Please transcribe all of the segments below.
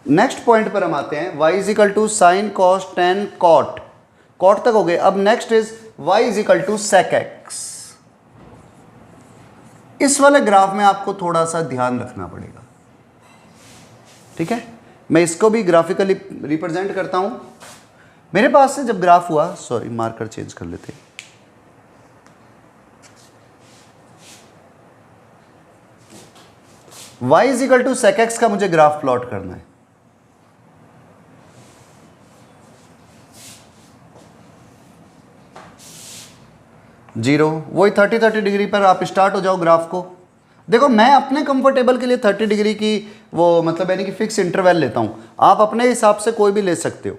Next point पर हम आते हैं, y is equal to sine cos tan cot, cot तक हो गए। अब next is y is equal to sec x. इस वाले ग्राफ में आपको थोड़ा सा ध्यान रखना पड़ेगा, ठीक है। मैं इसको भी ग्राफिकली रिप्रेजेंट करता हूं। मेरे पास से जब ग्राफ हुआ, सॉरी मार्कर चेंज कर लेते हैं, y is equal to sec x का मुझे ग्राफ प्लॉट करना है। जीरो, वही 30 डिग्री पर आप स्टार्ट हो जाओ ग्राफ को। देखो मैं अपने कंफर्टेबल के लिए 30 डिग्री की वो मतलब यानी कि फिक्स इंटरवल लेता हूँ, आप अपने हिसाब से कोई भी ले सकते हो।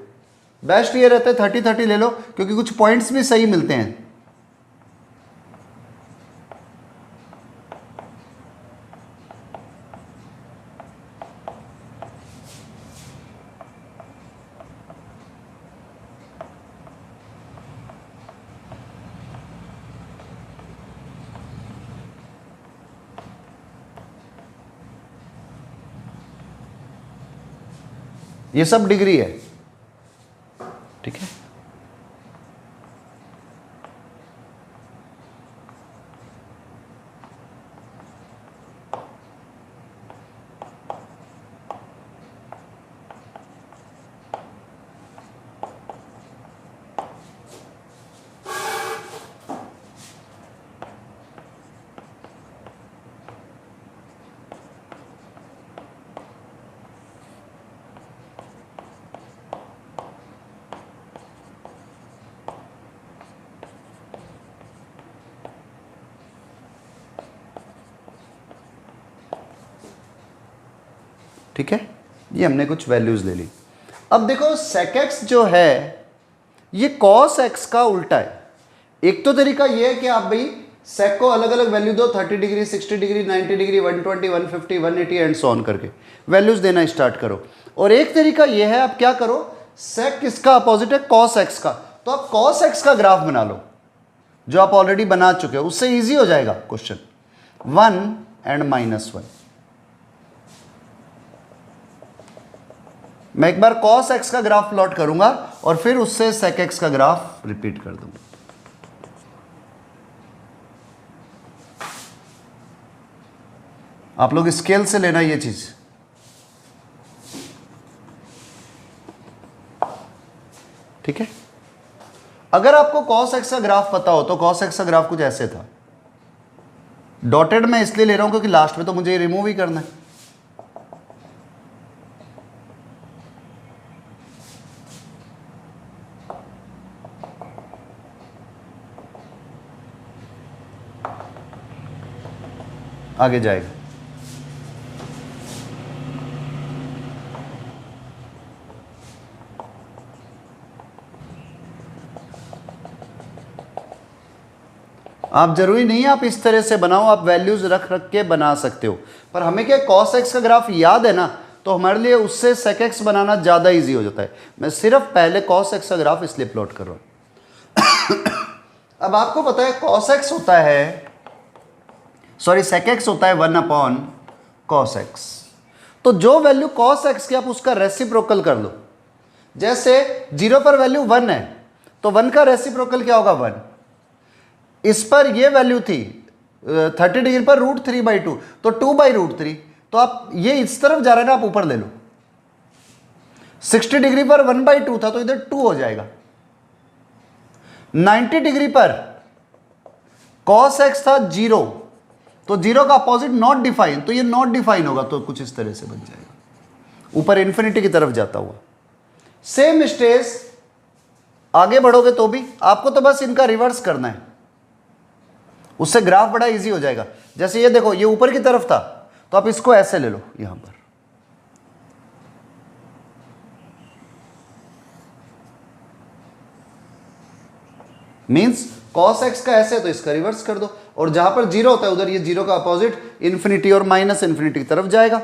बेस्ट ये रहता है 30 ले लो, क्योंकि कुछ पॉइंट्स भी सही मिलते हैं। ये सब डिग्री है, ठीक है। ठीक है, ये हमने कुछ वैल्यूज ले ली। अब देखो sec x जो है ये cos x का उल्टा है। एक तो तरीका ये है कि आप भाई sec को अलग अलग वैल्यू दो, 30 degree, 60 degree, 90 degree, 120, 150, 180 and so on करके वैल्यूज देना स्टार्ट करो। और एक तरीका ये है, आप क्या करो, sec इसका अपोजिट है cos x का, तो आप cos x का ग्राफ बना लो जो आप ऑलरेडी बना चुके हो, उससे ईजी हो जाएगा क्वेश्चन। 1 एंड -1, मैं एक बार cos x का ग्राफ प्लॉट करूंगा और फिर उससे sec x का ग्राफ रिपीट कर दूंगा। आप लोग स्केल से लेना ये चीज, ठीक है। अगर आपको cos x का ग्राफ पता हो तो cos x का ग्राफ कुछ ऐसे था। डॉटेड मैं इसलिए ले रहा हूं क्योंकि लास्ट में तो मुझे रिमूव ही करना है। आगे जाएगा, आप जरूरी नहीं आप इस तरह से बनाओ, आप वैल्यूज रख रख के बना सकते हो, पर हमें क्या cos x का ग्राफ याद है ना, तो हमारे लिए उससे sec x बनाना ज़्यादा इजी हो जाता है। मैं सिर्फ पहले cos x का ग्राफ इसलिए प्लॉट कर रहा हूँ। अब आपको पता है cos x होता है, सॉरी sec x होता है 1/cos x। तो जो वैल्यू cos x की आप उसका रेसिप्रोकल कर लो। जैसे 0 पर वैल्यू 1 है तो 1 का रेसिप्रोकल क्या होगा 1। इस पर ये वैल्यू थी 30 डिग्री पर √3/2, तो 2/√3। तो आप ये इस तरफ जा रहे हैं ना, आप ऊपर ले लो। 60 डिग्री पर 1/2 था तो इधर 2 हो जाएगा। 90 डिग्री पर cos x था 0, तो 0 का अपोजिट नॉट डिफाइन, तो ये नॉट डिफाइन होगा, तो कुछ इस तरह से बन जाएगा ऊपर इन्फिनिटी की तरफ जाता हुआ। सेम स्टेज आगे बढ़ोगे तो भी आपको तो बस इनका रिवर्स करना है, उससे ग्राफ बड़ा इजी हो जाएगा। जैसे ये देखो, ये ऊपर की तरफ था तो आप इसको ऐसे ले लो, यहां पर मींस cos x का ऐसे तो इसका रिवर्स कर दो, और जहां पर 0 होता है उधर ये 0 का अपोजिट इन्फिनिटी और माइनस इन्फिनिटी की तरफ जाएगा।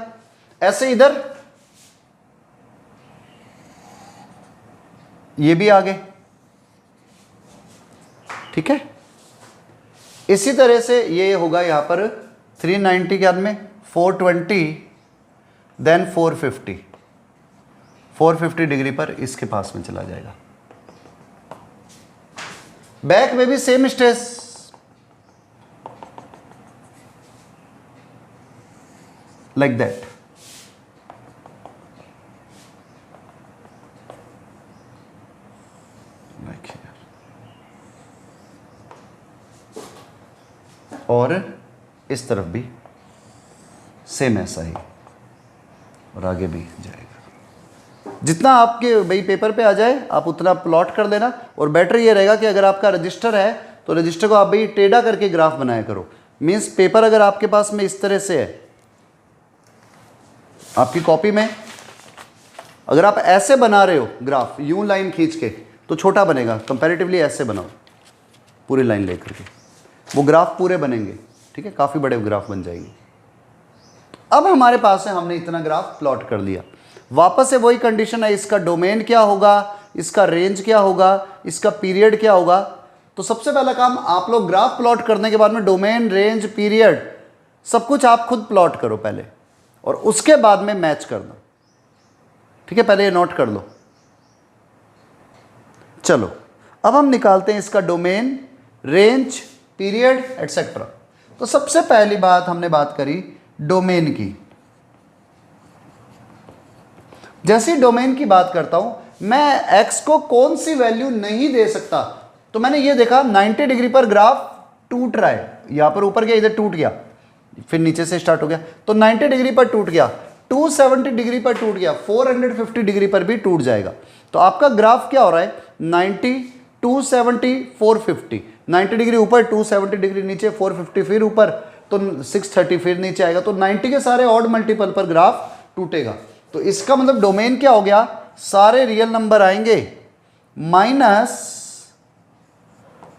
ऐसे इधर ये भी आगे, ठीक है। इसी तरह से ये होगा यहां पर 390 के बाद में 420 देन 450, 450 डिग्री पर इसके पास में चला जाएगा। बैक में भी सेम स्ट्रेस, लाइक दैट। और इस तरफ भी सेम ऐसा ही, और आगे भी जाएगा। जितना आपके भाई पेपर पे आ जाए आप उतना प्लॉट कर देना। और बेटर ये रहेगा कि अगर आपका रजिस्टर है तो रजिस्टर को आप भाई टेढ़ा करके ग्राफ बनाया करो। मीन्स पेपर अगर आपके पास में इस तरह से है, आपकी कॉपी में अगर आप ऐसे बना रहे हो ग्राफ यूं लाइन खींच के तो छोटा बनेगा कंपैरेटिवली। ऐसे बनाओ पूरी लाइन लेकर के, वो ग्राफ पूरे बनेंगे, ठीक है, काफ़ी बड़े ग्राफ बन जाएंगे। अब हमारे पास है, हमने इतना ग्राफ प्लॉट कर लिया। वापस से वही कंडीशन है, इसका डोमेन क्या होगा, इसका रेंज क्या होगा, इसका पीरियड क्या होगा। तो सबसे पहला काम, आप लोग ग्राफ प्लॉट करने के बाद में डोमेन, रेंज, पीरियड सब कुछ आप खुद प्लॉट करो पहले, और उसके बाद में मैच करना, ठीक है। पहले ये नोट कर लो। चलो अब हम निकालते हैं इसका डोमेन, रेंज, पीरियड एटसेट्रा। तो सबसे पहली बात हमने बात करी डोमेन की। जैसे डोमेन की बात करता हूं मैं, x को कौन सी वैल्यू नहीं दे सकता। तो मैंने ये देखा 90 डिग्री पर ग्राफ टूट रहा है, यहां पर ऊपर गया, इधर टूट गया, फिर नीचे से स्टार्ट हो गया, तो 90 डिग्री पर टूट गया, 270 डिग्री पर टूट गया, 450 डिग्री पर भी टूट जाएगा। तो आपका ग्राफ क्या हो रहा है, 90, 270, 450, 90 डिग्री ऊपर, 270 डिग्री नीचे, 450 फिर ऊपर, तो 630 फिर नीचे आएगा। तो 90 के सारे ऑड मल्टीपल पर ग्राफ टूटेगा। तो इसका मतलब डोमेन क्या हो गया, सारे रियल नंबर आएंगे, माइनस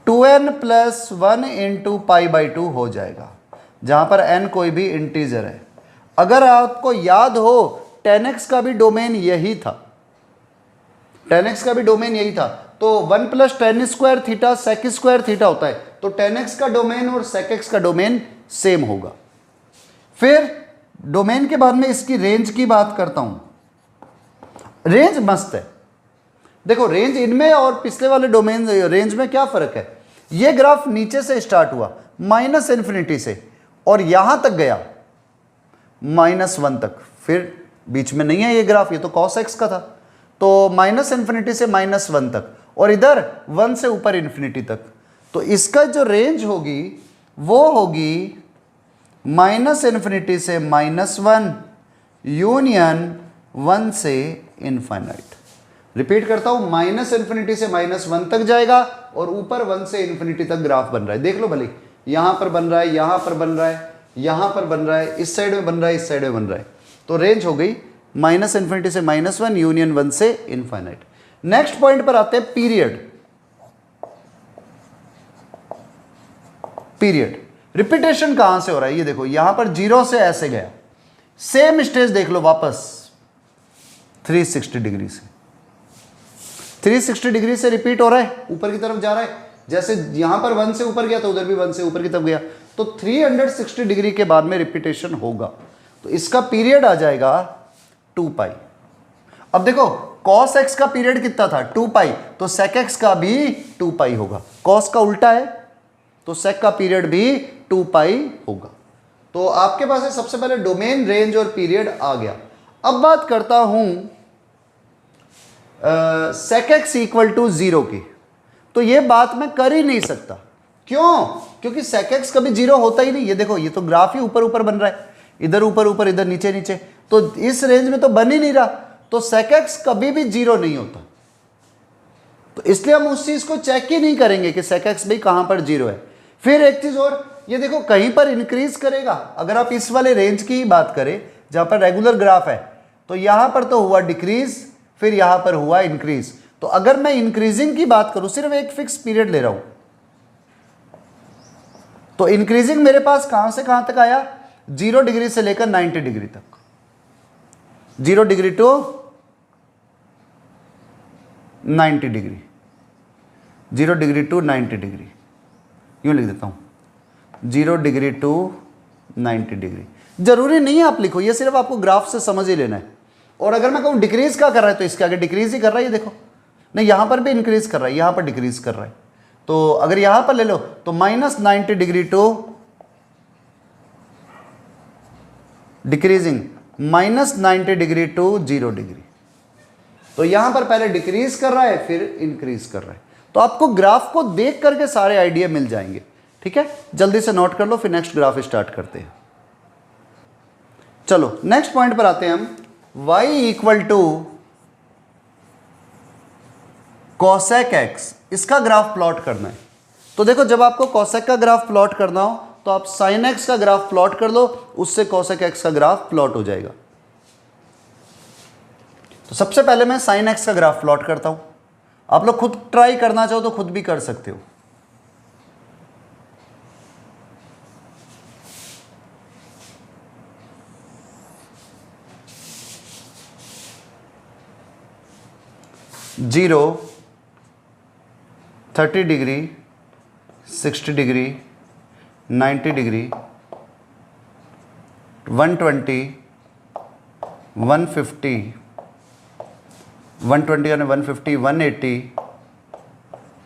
2n प्लस 1 इंटू π/2 हो जाएगा, जहां पर n कोई भी इंटीजर है। अगर आपको याद हो 10x का भी डोमेन यही था, 10x का भी डोमेन यही था। तो 1 plus tan square theta sec square theta होता है, तो 10x का डोमेन और sec x का डोमेन सेम होगा। फिर डोमेन के बाद में इसकी रेंज की बात करता हूं। रेंज मस्त है, देखो रेंज इनमें और पिछले वाले डोमेन रेंज में क्या फर्क है। ये ग्राफ नीचे से स्टार्ट हुआ माइनस इन्फिनिटी से और यहां तक गया -1 तक, फिर बीच में नहीं है ये ग्राफ, ये तो cos x का था। तो माइनस इन्फिनिटी से -1 तक, और इधर 1 से ऊपर इन्फिनिटी तक। तो इसका जो रेंज होगी वो होगी माइनस इन्फिनिटी से -1 यूनियन 1 से इनफाइनाइट। रिपीट करता हूं, माइनस इन्फिनिटी से -1 तक जाएगा और ऊपर 1 से इन्फिनिटी तक ग्राफ बन रहा है। देख लो भले, यहां पर बन रहा है, यहां पर बन रहा है, यहां पर बन रहा है, इस साइड में बन रहा है, इस साइड में बन रहा है। तो रेंज हो गई माइनस इन्फिनिटी से -1 यूनियन 1 से इनफाइनाइट। नेक्स्ट पॉइंट पर आते हैं पीरियड। पीरियड रिपीटेशन कहां से हो रहा है, ये देखो यहां पर 0 से ऐसे गया, सेम स्टेज देख लो वापस 360 डिग्री से, 360 डिग्री से रिपीट हो रहा है, ऊपर की तरफ जा रहा है। जैसे यहां पर 1 से ऊपर गया तो उधर भी 1 से ऊपर की तरफ गया, तो 360 डिग्री के बाद में रिपीटेशन होगा। तो इसका पीरियड आ जाएगा 2π। अब देखो cos x का पीरियड कितना था, 2π, तो sec x का भी 2π होगा। cos का उल्टा है तो sec का पीरियड भी 2π होगा। तो आपके पास है सबसे पहले डोमेन, रेंज और पीरियड आ गया। अब बात करता हूं sec x इक्वल टू 0 की। तो ये बात मैं कर ही नहीं सकता, क्यों, क्योंकि sec x कभी 0 होता ही नहीं। ये देखो, ये तो ग्राफ ही ऊपर ऊपर बन रहा है, इधर ऊपर ऊपर, इधर नीचे नीचे, तो इस रेंज में तो बन ही नहीं रहा। तो sec x कभी भी 0 नहीं होता, तो इसलिए हम उस चीज को चेक ही नहीं करेंगे कि sec x भी कहां पर 0 है। फिर एक चीज और, ये देखो कहीं पर इंक्रीज करेगा। अगर आप इस वाले रेंज की ही बात करें जहां पर रेगुलर ग्राफ है, तो यहां पर तो हुआ डिक्रीज, फिर यहां पर हुआ इंक्रीज। तो अगर मैं इंक्रीजिंग की बात करूं, सिर्फ एक फिक्स पीरियड ले रहा हूं, तो इंक्रीजिंग मेरे पास कहां से कहां तक आया, 0 डिग्री से लेकर 90 डिग्री तक, 0 degree to 90 degree, 0 degree to 90 degree, यूं लिख देता हूं, 0 डिग्री टू 90 डिग्री। जरूरी नहीं है आप लिखो, ये सिर्फ आपको ग्राफ से समझ ही लेना है। और अगर मैं कहूँ डिक्रीज का कर रहा है तो इसके आगे डिक्रीज ही कर रहा है, ये देखो। नहीं, यहाँ पर भी इंक्रीज कर रहा है, यहाँ पर डिक्रीज कर रहा है। तो अगर यहाँ पर ले लो तो -90 degree to decreasing, -90 degree to 0 degree. तो यहां पर पहले डिक्रीज कर रहा है फिर इंक्रीज कर रहा है। तो आपको ग्राफ को देख करके सारे आइडिया मिल जाएंगे, ठीक है। जल्दी से नोट कर लो, फिर नेक्स्ट ग्राफ स्टार्ट करते हैं। चलो नेक्स्ट पॉइंट पर आते हैं हम। y equal to cosec x, इसका ग्राफ प्लॉट करना है। तो देखो, जब आपको कॉसेक का ग्राफ प्लॉट करना हो तो आप साइन एक्स का ग्राफ प्लॉट कर लो, उससे कॉसेक एक्स का ग्राफ प्लॉट हो जाएगा। तो सबसे पहले मैं साइन एक्स का ग्राफ प्लॉट करता हूं। आप लोग खुद ट्राई करना चाहो तो खुद भी कर सकते हो। जीरो, 30 डिग्री, 60 डिग्री, 90 डिग्री, 120, 150, 120 यानी 150, 180,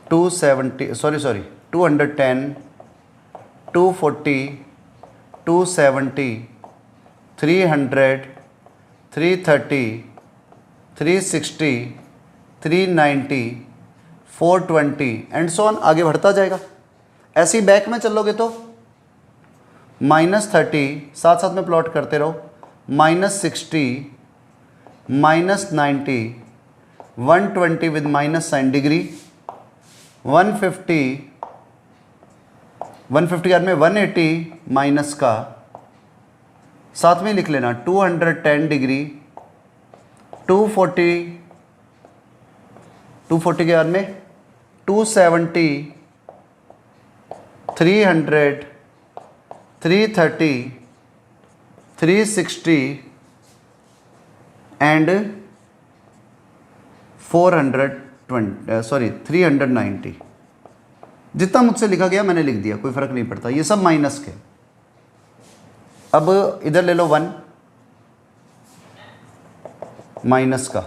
270 210, 240, 270, 300, 330, 360, 390, 420 एंड सो ऑन, आगे बढ़ता जाएगा। ऐसे ही बैक में चलोगे तो -30, साथ साथ में प्लॉट करते रहो, -60, -90, 120 विद माइनस साइन डिग्री, 150 यार में 180 माइनस का, साथ में लिख लेना 210 डिग्री, 240 के बाद में 270, 300, 330, 360 एंड 390। जितना मुझसे लिखा गया मैंने लिख दिया, कोई फर्क नहीं पड़ता, ये सब माइनस के। अब इधर ले लो 1 माइनस का,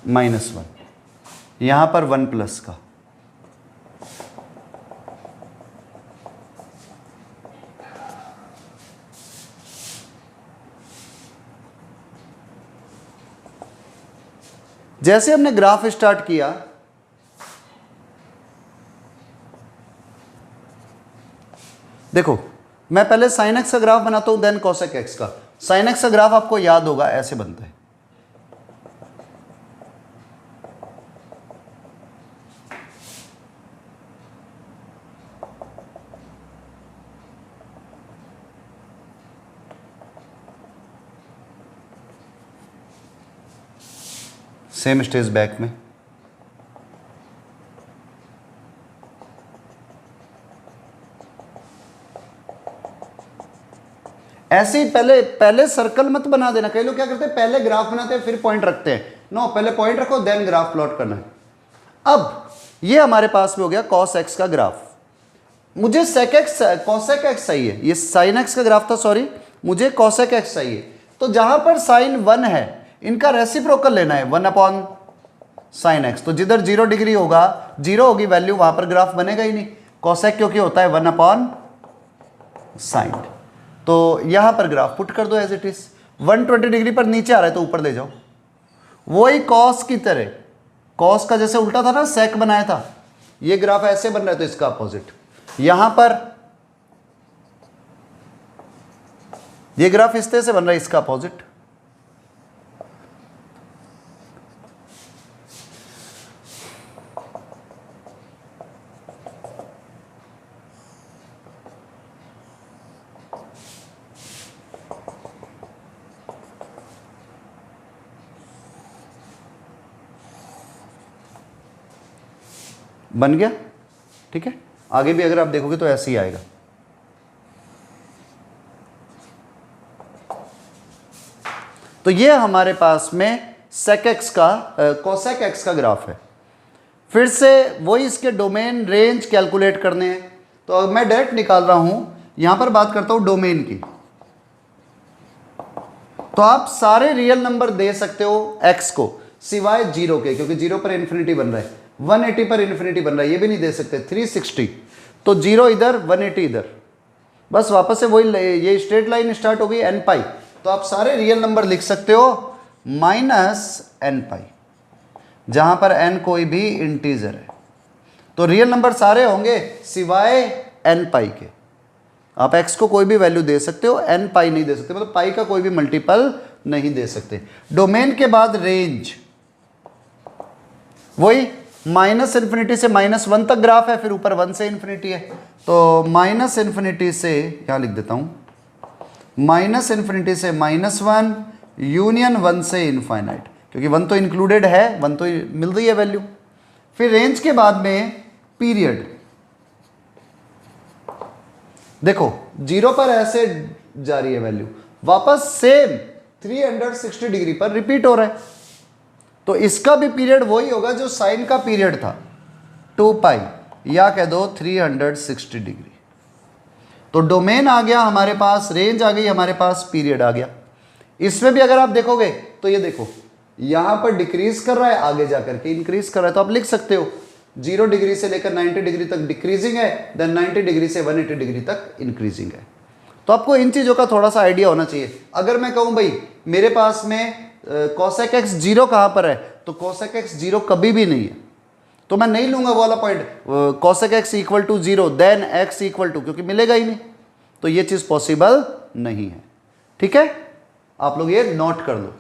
-1, यहां पर 1 प्लस का, जैसे हमने ग्राफ स्टार्ट किया देखो, मैं पहले साइन एक्स का ग्राफ बनाता हूं देन कॉसेक एक्स का। साइन एक्स का ग्राफ आपको याद होगा, ऐसे बनता है। सेम स्टेज बैक में, ऐसे ही पहले सर्कल मत बना देना। कई लोग क्या करते हैं, पहले ग्राफ बनाते हैं फिर पॉइंट रखते हैं। नो, पहले पॉइंट रखो देन ग्राफ प्लॉट करना है। अब ये हमारे पास में हो गया कॉस एक्स का ग्राफ। मुझे सेक एक्स कॉसेक एक्स चाहिए, ये साइन एक्स का ग्राफ था, सॉरी, मुझे कॉसेक एक्स चाहिए। तो जहां पर साइन 1 है इनका रेसिप्रोकल लेना है, 1 अपॉन साइन एक्स। तो जिधर 0 डिग्री होगा, 0 होगी वैल्यू, वहां पर ग्राफ बनेगा ही नहीं। कॉसेक क्योंकि होता है 1 अपॉन साइन। तो यहां पर ग्राफ पुट कर दो एज इट इज। 120 डिग्री पर नीचे आ रहा है तो ऊपर ले जाओ, वही कॉस की तरह। कॉस का जैसे उल्टा था ना, सेक बनाया था, ये ग्राफ ऐसे बन रहा है तो इसका अपोजिट। यहां पर ये ग्राफ इस तरह से बन रहा है, इसका अपोजिट। बन गया, ठीक है। आगे भी अगर आप देखोगे तो ऐसे ही आएगा। तो ये हमारे पास में सेक एक्स का कॉसेक एक्स का ग्राफ है। फिर से वही इसके डोमेन रेंज कैलकुलेट करने हैं। तो अब मैं डायरेक्ट निकाल रहा हूं, यहां पर बात करता हूं डोमेन की। तो आप सारे रियल नंबर दे सकते हो x को सिवाय 0 के, क्योंकि 0 पर इन्फिनिटी बन रहा है, 180 पर इन्फिनिटी बन रहा है, ये भी नहीं दे सकते, 360। तो 0 इधर, 180 इधर, बस वापस से वही, ये स्ट्रेट लाइन स्टार्ट हो गई n पाई। तो आप सारे रियल नंबर लिख सकते हो -n पाई, जहां पर n कोई भी इंटीजर है। तो रियल नंबर सारे होंगे सिवाय n पाई के। आप x को कोई भी वैल्यू दे सकते हो, n पाई नहीं दे सकते, मतलब पाई का कोई भी मल्टीपल नहीं दे सकते। डोमेन के बाद रेंज, वही -इन्फिनिटी से -1 तक ग्राफ है, फिर ऊपर 1 से इन्फिनिटी है। तो -इन्फिनिटी से, यहां लिख देता हूं, -इन्फिनिटी से -1 यूनियन 1 से इनफाइनाइट, क्योंकि 1 तो इंक्लूडेड है, 1 तो मिल रही है वैल्यू। फिर रेंज के बाद में पीरियड, देखो 0 पर ऐसे जा रही है वैल्यू, वापस सेम 360 डिग्री पर रिपीट हो रहा है। तो इसका भी पीरियड वही होगा जो साइन का पीरियड था, 2 पाई, या कह दो 360 डिग्री। तो डोमेन आ गया हमारे पास, रेंज आ गई हमारे पास, पीरियड आ गया। इसमें भी अगर आप देखोगे तो ये देखो यहां पर डिक्रीज कर रहा है, आगे जाकर के इंक्रीज कर रहा है। तो आप लिख सकते हो 0 डिग्री से लेकर 90 डिग्री तक डिक्रीजिंग है, देन 90 डिग्री से 180 डिग्री तक इंक्रीजिंग है। तो आपको इन चीज़ों का थोड़ा सा आइडिया होना चाहिए। अगर मैं कहूँ भाई मेरे पास में cosec x 0 कहाँ पर है, तो cosec x 0 कभी भी नहीं है, तो मैं नहीं लूंगा वो वाला point cosec x equal to 0 then x equal to, क्योंकि मिलेगा ही नहीं। तो ये चीज़ पॉसिबल नहीं है। ठीक है, आप लोग ये नोट कर लो।